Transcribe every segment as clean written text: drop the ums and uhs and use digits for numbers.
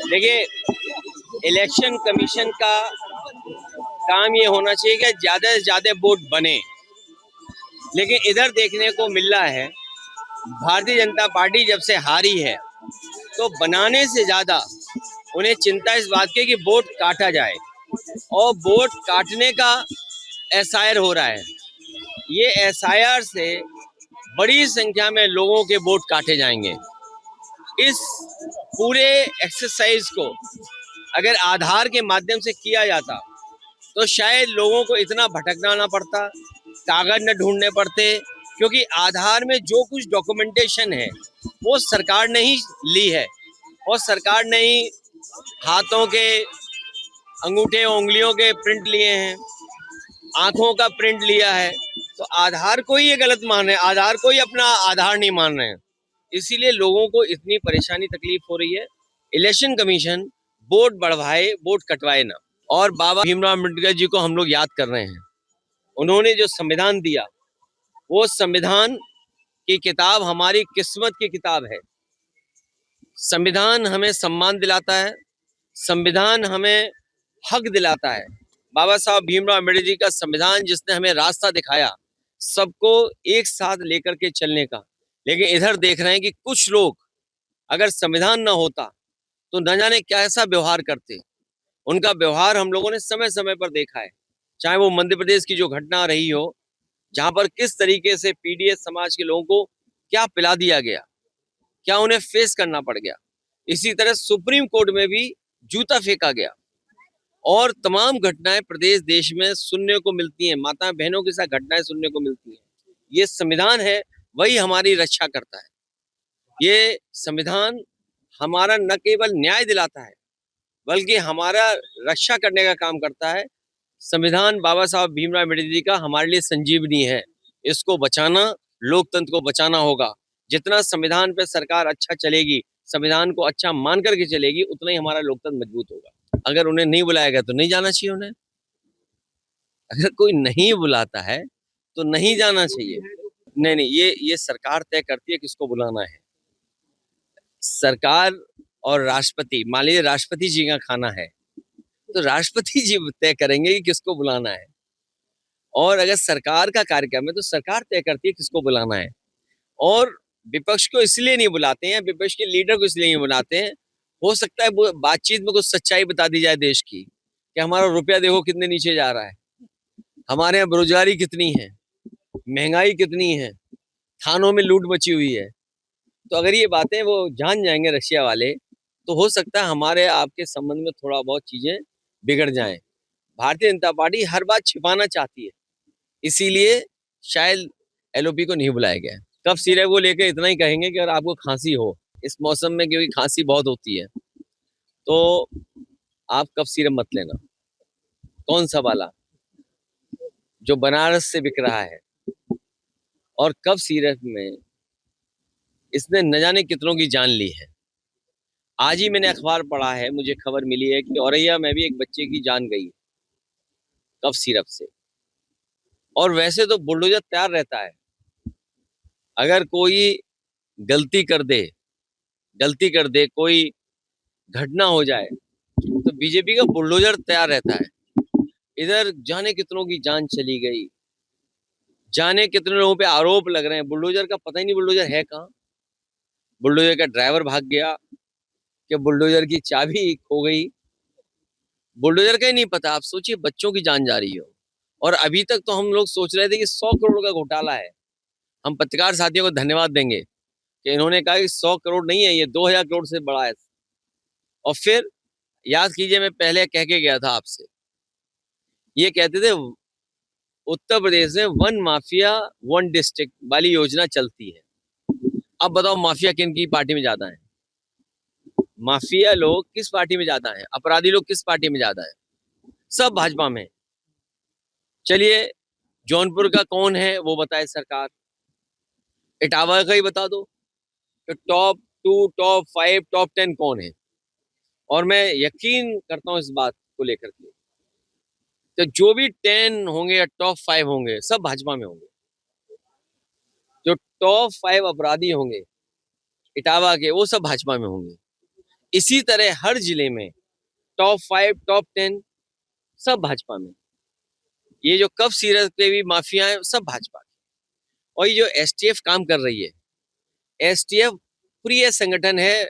देखिए, election commission का काम ये होना चाहिए कि ज्यादा से ज्यादा वोट बने, लेकिन इधर देखने को मिल रहा है भारतीय जनता पार्टी जब से हारी है तो बनाने से ज्यादा उन्हें चिंता इस बात की कि वोट काटा जाए, और वोट काटने का एसआईआर हो रहा है। ये एसआईआर से बड़ी संख्या में लोगों के वोट काटे जाएंगे। इस पूरे एक्सरसाइज को अगर आधार के माध्यम से किया जाता तो शायद लोगों को इतना भटकना ना पड़ता, कागज न ढूंढने पड़ते, क्योंकि आधार में जो कुछ डॉक्यूमेंटेशन है वो सरकार ने ही ली है, और सरकार ने ही हाथों के अंगूठे उंगलियों के प्रिंट लिए हैं, आंखों का प्रिंट लिया है। तो आधार को ही ये गलत मान रहे हैं, आधार को ही अपना आधार नहीं मान रहे हैं, इसीलिए लोगों को इतनी परेशानी तकलीफ हो रही है। इलेक्शन कमीशन वोट बढ़वाए, वोट कटवाए ना। और बाबा भीमराव अम्बेडकर जी को हम लोग याद कर रहे हैं। उन्होंने जो संविधान दिया, वो संविधान की किताब हमारी किस्मत की किताब है। संविधान हमें सम्मान दिलाता है, संविधान हमें हक दिलाता है। बाबा साहब भीमराव अम्बेडकर जी का संविधान जिसने हमें रास्ता दिखाया सबको एक साथ लेकर के चलने का। लेकिन इधर देख रहे हैं कि कुछ लोग, अगर संविधान ना होता तो न जाने कैसा व्यवहार करते। उनका व्यवहार हम लोगों ने समय समय पर देखा है, चाहे वो मध्य प्रदेश की जो घटना रही हो, जहां पर किस तरीके से पीडीएस समाज के लोगों को क्या पिला दिया गया, क्या उन्हें फेस करना पड़ गया। इसी तरह सुप्रीम कोर्ट में भी जूता फेंका गया, और तमाम घटनाएं प्रदेश देश में सुनने को मिलती हैं, माता बहनों के साथ घटनाएं सुनने को मिलती हैं। ये संविधान है, वही हमारी रक्षा करता है। ये संविधान हमारा न केवल न्याय दिलाता है बल्कि हमारा रक्षा करने का काम करता है। संविधान बाबा साहब भीमराव अम्बेडकर जी का हमारे लिए संजीवनी है। इसको बचाना, लोकतंत्र को बचाना होगा। जितना संविधान पे सरकार अच्छा चलेगी, संविधान को अच्छा मान करके चलेगी, उतना ही हमारा लोकतंत्र मजबूत होगा। अगर उन्हें नहीं बुलाया गया तो नहीं जाना चाहिए उन्हें। अगर कोई नहीं बुलाता है तो नहीं जाना चाहिए। नहीं नहीं, ये सरकार तय करती है किसको बुलाना है। सरकार और राष्ट्रपति, मान लीजिए राष्ट्रपति जी का खाना है तो राष्ट्रपति जी तय करेंगे कि किसको बुलाना है, और अगर सरकार का कार्यक्रम है तो सरकार तय करती है किसको बुलाना है। और विपक्ष को इसलिए नहीं बुलाते हैं, विपक्ष के लीडर को इसलिए नहीं बुलाते हैं, हो सकता है वो बातचीत में कुछ सच्चाई बता दी जाए देश की, कि हमारा रुपया देखो कितने नीचे जा रहा है, हमारे यहाँ बेरोजगारी कितनी है, महंगाई कितनी है, थानों में लूट मची हुई है। तो अगर ये बातें वो जान जाएंगे रशिया वाले, तो हो सकता है हमारे आपके संबंध में थोड़ा बहुत चीजें बिगड़ जाएं। भारतीय जनता पार्टी हर बात छिपाना चाहती है, इसीलिए शायद एलओपी को नहीं बुलाया गया है। कफ सिरप को लेकर इतना ही कहेंगे कि अगर आपको खांसी हो इस मौसम में, क्योंकि खांसी बहुत होती है, तो आप कफ सिरप मत लेना। कौन सा वाला, जो बनारस से बिक रहा है। और कफ सिरप में इसने न जाने कितनों की जान ली है। आज ही मैंने अखबार पढ़ा है, मुझे खबर मिली है कि औरैया में भी एक बच्चे की जान गई कफ सिरप से। और वैसे तो बुलडोजर तैयार रहता है, अगर कोई गलती कर दे कोई घटना हो जाए तो बीजेपी का बुलडोजर तैयार रहता है। इधर जाने कितनों की जान चली गई, जाने कितने लोगों पे आरोप लग रहे हैं। बुलडोजर का पता ही नहीं बुलडोजर है कहाँ, बुलडोजर का ड्राइवर भाग गया, कि बुलडोजर की चाबी खो गई, बुलडोजर का ही नहीं पता। आप सोचिए बच्चों की जान जा रही हो। और अभी तक तो हम लोग सोच रहे थे कि 100 करोड़ का घोटाला है। हम पत्रकार साथियों को धन्यवाद देंगे कि इन्होंने कहा कि 100 करोड़ नहीं है, ये 2000 करोड़ से बड़ा है। और फिर याद कीजिए, मैं पहले कह के गया था आपसे, ये कहते थे उत्तर प्रदेश में वन माफिया वन डिस्ट्रिक्ट वाली योजना चलती है। अब बताओ माफिया किन की पार्टी में ज्यादा है, माफिया लोग किस पार्टी में ज्यादा है, अपराधी लोग किस पार्टी में ज्यादा है? सब भाजपा में। चलिए जौनपुर का कौन है वो बताए सरकार, इटावा का ही बता दो कि टॉप 2, टॉप 5, टॉप 10 कौन है। और मैं यकीन करता हूं इस बात को लेकर के, तो जो भी 10 होंगे या टॉप 5 होंगे सब भाजपा में होंगे। जो टॉप 5 अपराधी होंगे इटावा के, वो सब भाजपा में होंगे। इसी तरह हर जिले में टॉप 5 टॉप 10 सब भाजपा में। ये जो कफ सीरत के भी माफिया है सब भाजपा के। और ये जो एसटीएफ काम कर रही है, एसटीएफ प्रिय संगठन है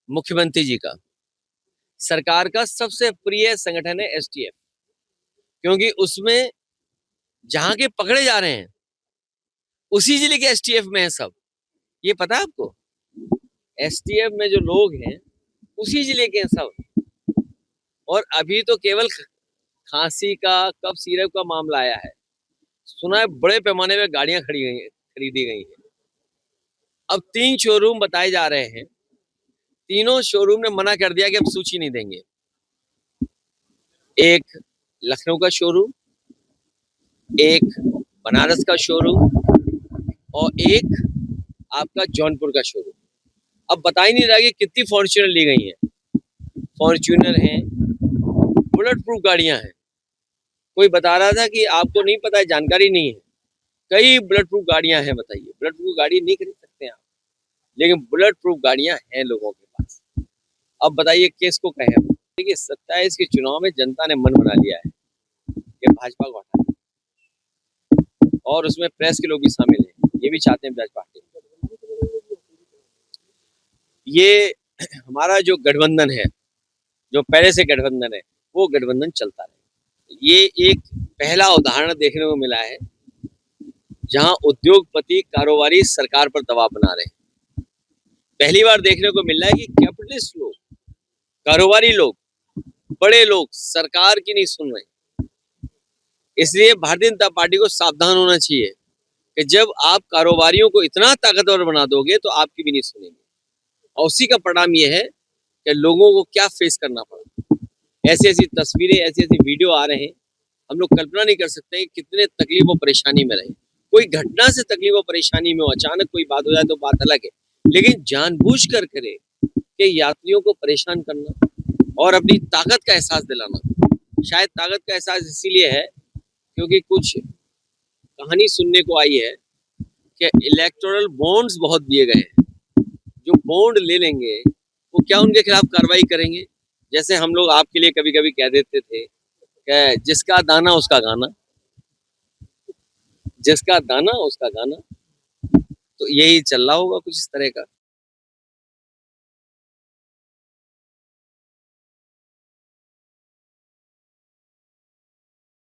मुख्यमंत्री जी का, सरकार का सबसे प्रिय संगठन है एसटीएफ, क्योंकि उसमें जहां के पकड़े जा रहे हैं उसी जिले के एसटीएफ में है सब। ये पता है आपको? एसटीएफ में जो लोग हैं उसी जिले के हैं सब। और अभी तो केवल खांसी का कफ सीरप का मामला आया है, सुना है बड़े पैमाने पे गाड़ियां खरीदी गई हैं। अब 3 शोरूम बताए जा रहे हैं, तीनों शोरूम ने मना कर दिया कि अब सूची नहीं देंगे। एक लखनऊ का शोरूम, एक बनारस का शोरूम और एक आपका जौनपुर का शोरूम। अब बता ही नहीं रहा कि कितनी फॉर्च्यूनर ली गई हैं। फॉर्च्यूनर हैं, बुलेट प्रूफ गाड़ियां हैं। कोई बता रहा था कि आपको नहीं पता है, जानकारी नहीं है, कई बुलेट प्रूफ गाड़ियां हैं। बताइए, बुलेट प्रूफ गाड़ी नहीं खरीद सकते आप, लेकिन बुलेट प्रूफ गाड़ियां हैं लोगों के पास। अब बताइए केस को कहे। देखिए 27 के चुनाव में जनता ने मन बना लिया है कि भाजपा को हटाए, और उसमें प्रेस के लोग भी शामिल हैं, ये भी चाहते हैं भाजपा पार्टी। ये हमारा जो गठबंधन है, जो पहले से गठबंधन है, वो गठबंधन चलता रहे। ये एक पहला उदाहरण देखने को मिला है जहां उद्योगपति कारोबारी सरकार पर दबाव बना रहे हैं। पहली बार देखने को मिल रहा है कि कैपिटलिस्ट लोग, कारोबारी लोग, बड़े लोग सरकार की नहीं सुन रहे। इसलिए भारतीय जनता पार्टी को सावधान होना चाहिए कि जब आप कारोबारियों को इतना ताकतवर बना दोगे तो आपकी भी नहीं सुनेंगे। और उसी का परिणाम ये है कि लोगों को क्या फेस करना पड़ा। ऐसी ऐसी तस्वीरें, ऐसी ऐसी वीडियो आ रहे हैं, हम लोग कल्पना नहीं कर सकते कि कितने तकलीफ और परेशानी में रहे। कोई घटना से तकलीफ और परेशानी में हो, अचानक कोई बात हो जाए तो बात अलग है, लेकिन जानबूझकर करे कि यात्रियों को परेशान करना और अपनी ताकत का एहसास दिलाना। शायद ताकत का एहसास इसीलिए है क्योंकि कुछ कहानी सुनने को आई है कि इलेक्टोरल बॉन्ड्स बहुत दिए गए हैं। जो बॉन्ड ले लेंगे वो क्या उनके खिलाफ कार्रवाई करेंगे? जैसे हम लोग आपके लिए कभी कभी कह देते थे कि जिसका दाना उसका गाना, जिसका दाना उसका गाना। तो यही चल रहा होगा कुछ इस तरह का।